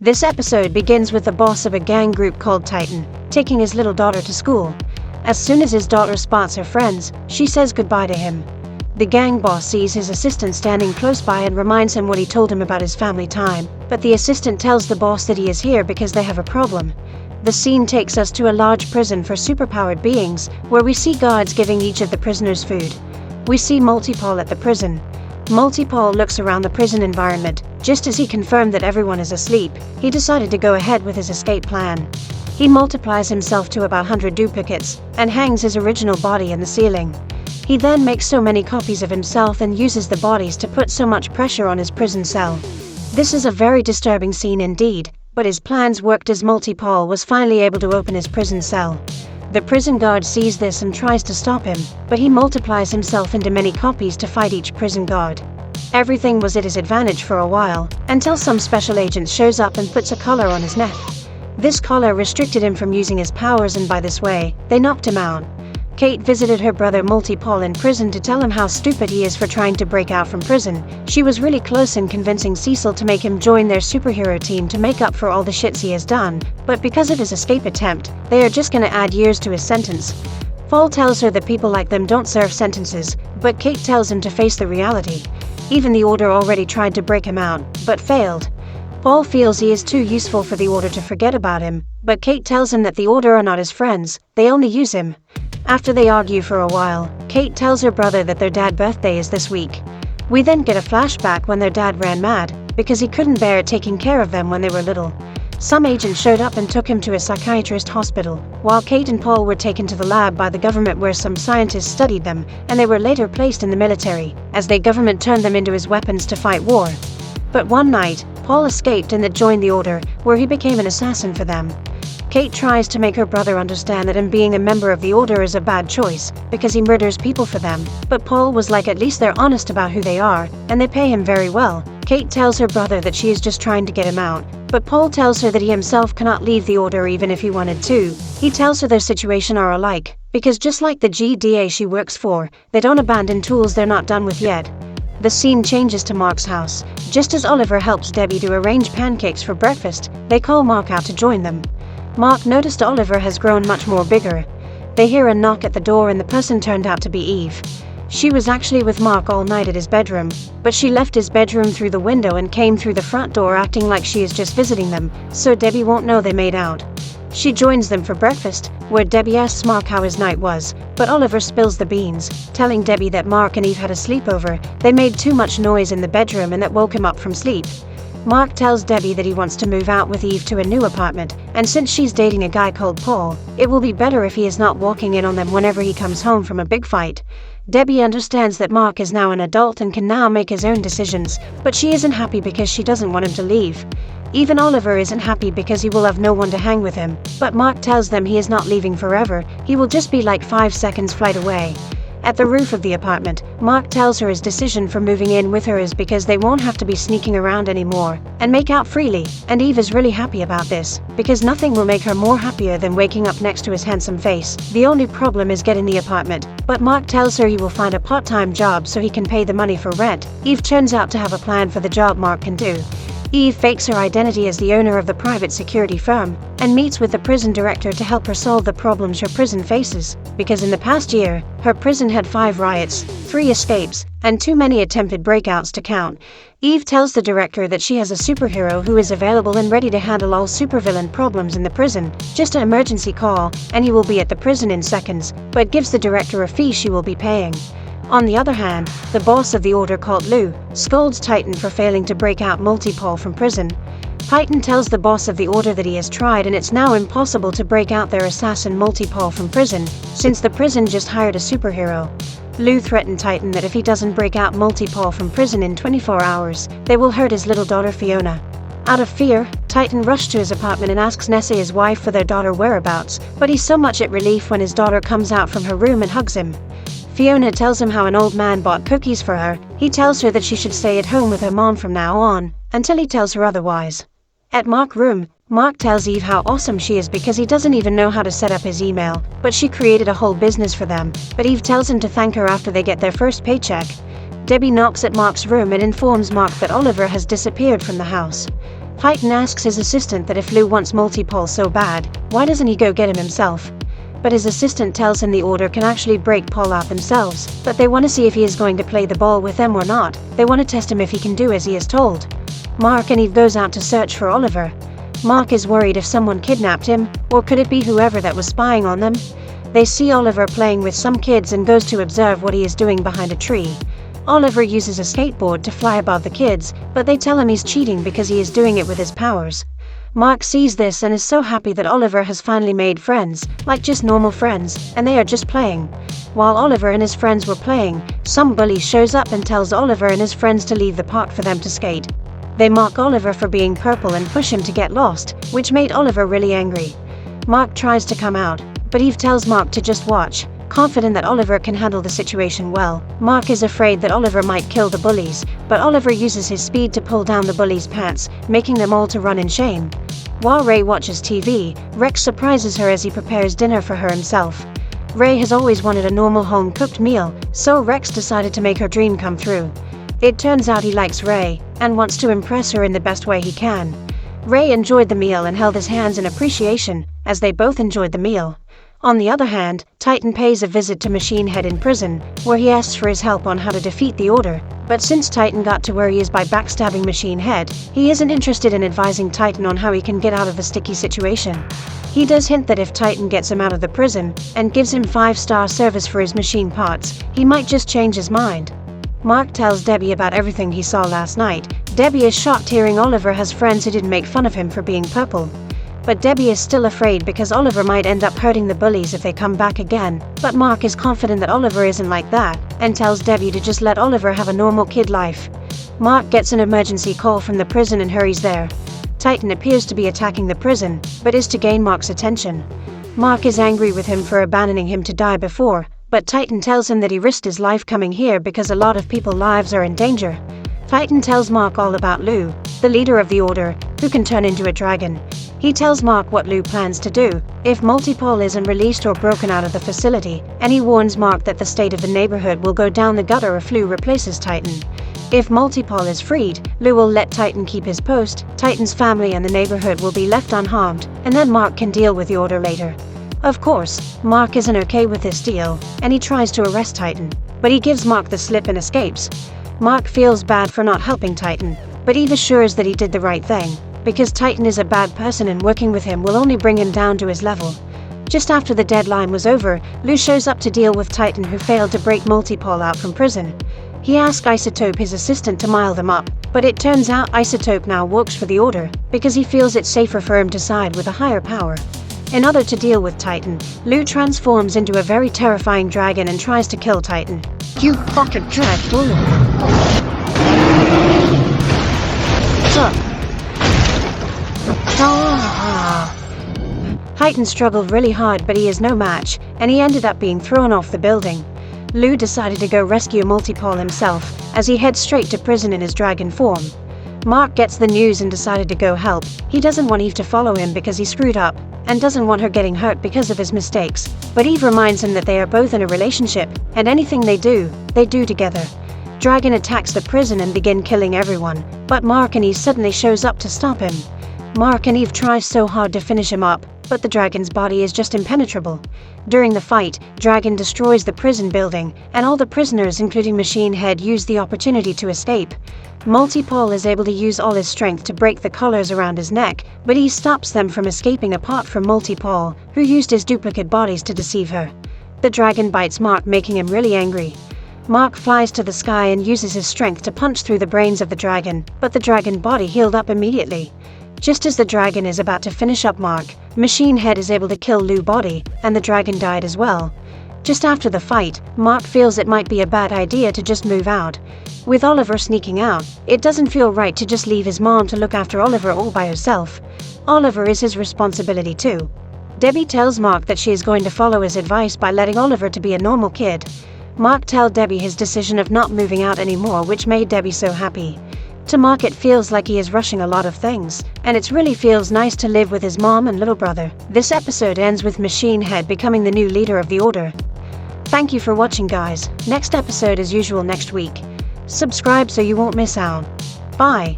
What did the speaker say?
This episode begins with the boss of a gang group called Titan taking his little daughter to school. As soon as his daughter spots her friends, she says goodbye to him. The gang boss sees his assistant standing close by and reminds him what he told him about his family time, but the assistant tells the boss that he is here because they have a problem. The scene takes us to a large prison for superpowered beings, where we see guards giving each of the prisoners food. We see Multipole at the prison. Multipole looks around the prison environment. Just as he confirmed that everyone is asleep, he decided to go ahead with his escape plan. He multiplies himself to about 100 duplicates, and hangs his original body in the ceiling. He then makes so many copies of himself and uses the bodies to put so much pressure on his prison cell. This is a very disturbing scene indeed, but his plans worked as Multipole was finally able to open his prison cell. The prison guard sees this and tries to stop him, but he multiplies himself into many copies to fight each prison guard. Everything was at his advantage for a while, until some special agent shows up and puts a collar on his neck. This collar restricted him from using his powers, and by this way, they knocked him out. Kate visited her brother Multipole in prison to tell him how stupid he is for trying to break out from prison. She was really close in convincing Cecil to make him join their superhero team to make up for all the shits he has done, but because of his escape attempt, they are just gonna add years to his sentence. Paul tells her that people like them don't serve sentences, but Kate tells him to face the reality. Even the Order already tried to break him out, but failed. Paul feels he is too useful for the Order to forget about him, but Kate tells him that the Order are not his friends, they only use him. After they argue for a while, Kate tells her brother that their dad's birthday is this week. We then get a flashback when their dad ran mad, because he couldn't bear taking care of them when they were little. Some agent showed up and took him to a psychiatrist hospital, while Kate and Paul were taken to the lab by the government where some scientists studied them, and they were later placed in the military, as the government turned them into his weapons to fight war. But one night, Paul escaped and joined the Order, where he became an assassin for them. Kate tries to make her brother understand that him being a member of the Order is a bad choice, because he murders people for them, but Paul was like, at least they're honest about who they are, and they pay him very well. Kate tells her brother that she is just trying to get him out, but Paul tells her that he himself cannot leave the Order even if he wanted to. He tells her their situation are alike, because just like the GDA she works for, they don't abandon tools they're not done with yet. The scene changes to Mark's house. Just as Oliver helps Debbie to arrange pancakes for breakfast, they call Mark out to join them. Mark noticed Oliver has grown much more bigger. They hear a knock at the door and the person turned out to be Eve. She was actually with Mark all night at his bedroom, but she left his bedroom through the window and came through the front door acting like she is just visiting them, so Debbie won't know they made out. She joins them for breakfast, where Debbie asks Mark how his night was, but Oliver spills the beans, telling Debbie that Mark and Eve had a sleepover. They made too much noise in the bedroom and that woke him up from sleep. Mark tells Debbie that he wants to move out with Eve to a new apartment, and since she's dating a guy called Paul, it will be better if he is not walking in on them whenever he comes home from a big fight. Debbie understands that Mark is now an adult and can now make his own decisions, but she isn't happy because she doesn't want him to leave. Even Oliver isn't happy because he will have no one to hang with him, but Mark tells them he is not leaving forever, he will just be like 5 seconds flight away. At the roof of the apartment, Mark tells her his decision for moving in with her is because they won't have to be sneaking around anymore, and make out freely, and Eve is really happy about this, because nothing will make her more happier than waking up next to his handsome face. The only problem is getting the apartment, but Mark tells her he will find a part-time job so he can pay the money for rent. Eve turns out to have a plan for the job Mark can do. Eve fakes her identity as the owner of the private security firm, and meets with the prison director to help her solve the problems her prison faces, because in the past year, her prison had 5 riots, 3 escapes, and too many attempted breakouts to count. Eve tells the director that she has a superhero who is available and ready to handle all supervillain problems in the prison, just an emergency call, and he will be at the prison in seconds, but gives the director a fee she will be paying. On the other hand, the boss of the Order called Lou scolds Titan for failing to break out Multipole from prison. Titan tells the boss of the Order that he has tried and it's now impossible to break out their assassin Multipole from prison, since the prison just hired a superhero. Lou threatened Titan that if he doesn't break out Multipole from prison in 24 hours, they will hurt his little daughter Fiona. Out of fear, Titan rushed to his apartment and asks Nessie, his wife, for their daughter's whereabouts, but he's so much at relief when his daughter comes out from her room and hugs him. Fiona tells him how an old man bought cookies for her. He tells her that she should stay at home with her mom from now on, until he tells her otherwise. At Mark's room, Mark tells Eve how awesome she is because he doesn't even know how to set up his email, but she created a whole business for them, but Eve tells him to thank her after they get their first paycheck. Debbie knocks at Mark's room and informs Mark that Oliver has disappeared from the house. Titan asks his assistant that if Lou wants multi-pole so bad, why doesn't he go get him himself? But his assistant tells him the Order can actually break Paul out themselves, but they want to see if he is going to play the ball with them or not. They want to test him if he can do as he is told. Mark and Eve goes out to search for Oliver. Mark is worried if someone kidnapped him, or could it be whoever that was spying on them? They see Oliver playing with some kids and goes to observe what he is doing behind a tree. Oliver uses a skateboard to fly above the kids, but they tell him he's cheating because he is doing it with his powers. Mark sees this and is so happy that Oliver has finally made friends, like just normal friends, and they are just playing. While Oliver and his friends were playing, some bully shows up and tells Oliver and his friends to leave the park for them to skate. They mock Oliver for being purple and push him to get lost, which made Oliver really angry. Mark tries to come out, but Eve tells Mark to just watch. Confident that Oliver can handle the situation well, Mark is afraid that Oliver might kill the bullies, but Oliver uses his speed to pull down the bullies' pants, making them all to run in shame. While Ray watches TV, Rex surprises her as he prepares dinner for her himself. Ray has always wanted a normal home-cooked meal, so Rex decided to make her dream come true. It turns out he likes Ray, and wants to impress her in the best way he can. Ray enjoyed the meal and held his hands in appreciation, as they both enjoyed the meal. On the other hand, Titan pays a visit to Machine Head in prison, where he asks for his help on how to defeat the Order. But since Titan got to where he is by backstabbing Machine Head, he isn't interested in advising Titan on how he can get out of the sticky situation. He does hint that if Titan gets him out of the prison, and gives him 5-star service for his machine parts, he might just change his mind. Mark tells Debbie about everything he saw last night. Debbie is shocked hearing Oliver has friends who didn't make fun of him for being purple. But Debbie is still afraid because Oliver might end up hurting the bullies if they come back again, but Mark is confident that Oliver isn't like that, and tells Debbie to just let Oliver have a normal kid life. Mark gets an emergency call from the prison and hurries there. Titan appears to be attacking the prison, but is to gain Mark's attention. Mark is angry with him for abandoning him to die before, but Titan tells him that he risked his life coming here because a lot of people's lives are in danger. Titan tells Mark all about Lou, the leader of the Order, who can turn into a dragon. He tells Mark what Lou plans to do if Multipole isn't released or broken out of the facility, and he warns Mark that the state of the neighborhood will go down the gutter if Lou replaces Titan. If Multipole is freed, Lou will let Titan keep his post, Titan's family and the neighborhood will be left unharmed, and then Mark can deal with the Order later. Of course, Mark isn't okay with this deal, and he tries to arrest Titan, but he gives Mark the slip and escapes. Mark feels bad for not helping Titan, but Eve assures that he did the right thing, because Titan is a bad person and working with him will only bring him down to his level. Just after the deadline was over, Lou shows up to deal with Titan who failed to break Multipole out from prison. He asks Isotope, his assistant, to mile them up, but it turns out Isotope now works for the Order, because he feels it's safer for him to side with a higher power. In order to deal with Titan, Lou transforms into a very terrifying dragon and tries to kill Titan. You fucking dragon! Titan struggled really hard, but he is no match, and he ended up being thrown off the building. Lou decided to go rescue Multipole himself, as he heads straight to prison in his dragon form. Mark gets the news and decided to go help. He doesn't want Eve to follow him because he screwed up, and doesn't want her getting hurt because of his mistakes, but Eve reminds him that they are both in a relationship, and anything they do together. Dragon attacks the prison and begin killing everyone, but Mark and Eve suddenly shows up to stop him. Mark and Eve try so hard to finish him up, but the dragon's body is just impenetrable. During the fight, Dragon destroys the prison building, and all the prisoners including Machine Head use the opportunity to escape. Multipole is able to use all his strength to break the collars around his neck, but he stops them from escaping apart from Multipole, who used his duplicate bodies to deceive her. The dragon bites Mark, making him really angry. Mark flies to the sky and uses his strength to punch through the brains of the dragon, but the dragon body healed up immediately. Just as the dragon is about to finish up Mark, Machine Head is able to kill Lou body, and the dragon died as well. Just after the fight, Mark feels it might be a bad idea to just move out. With Oliver sneaking out, it doesn't feel right to just leave his mom to look after Oliver all by herself. Oliver is his responsibility too. Debbie tells Mark that she is going to follow his advice by letting Oliver to be a normal kid. Mark tells Debbie his decision of not moving out anymore, which made Debbie so happy. To Mark, it feels like he is rushing a lot of things, and it really feels nice to live with his mom and little brother. This episode ends with Machine Head becoming the new leader of the Order. Thank you for watching, guys. Next episode as usual next week. Subscribe so you won't miss out. Bye.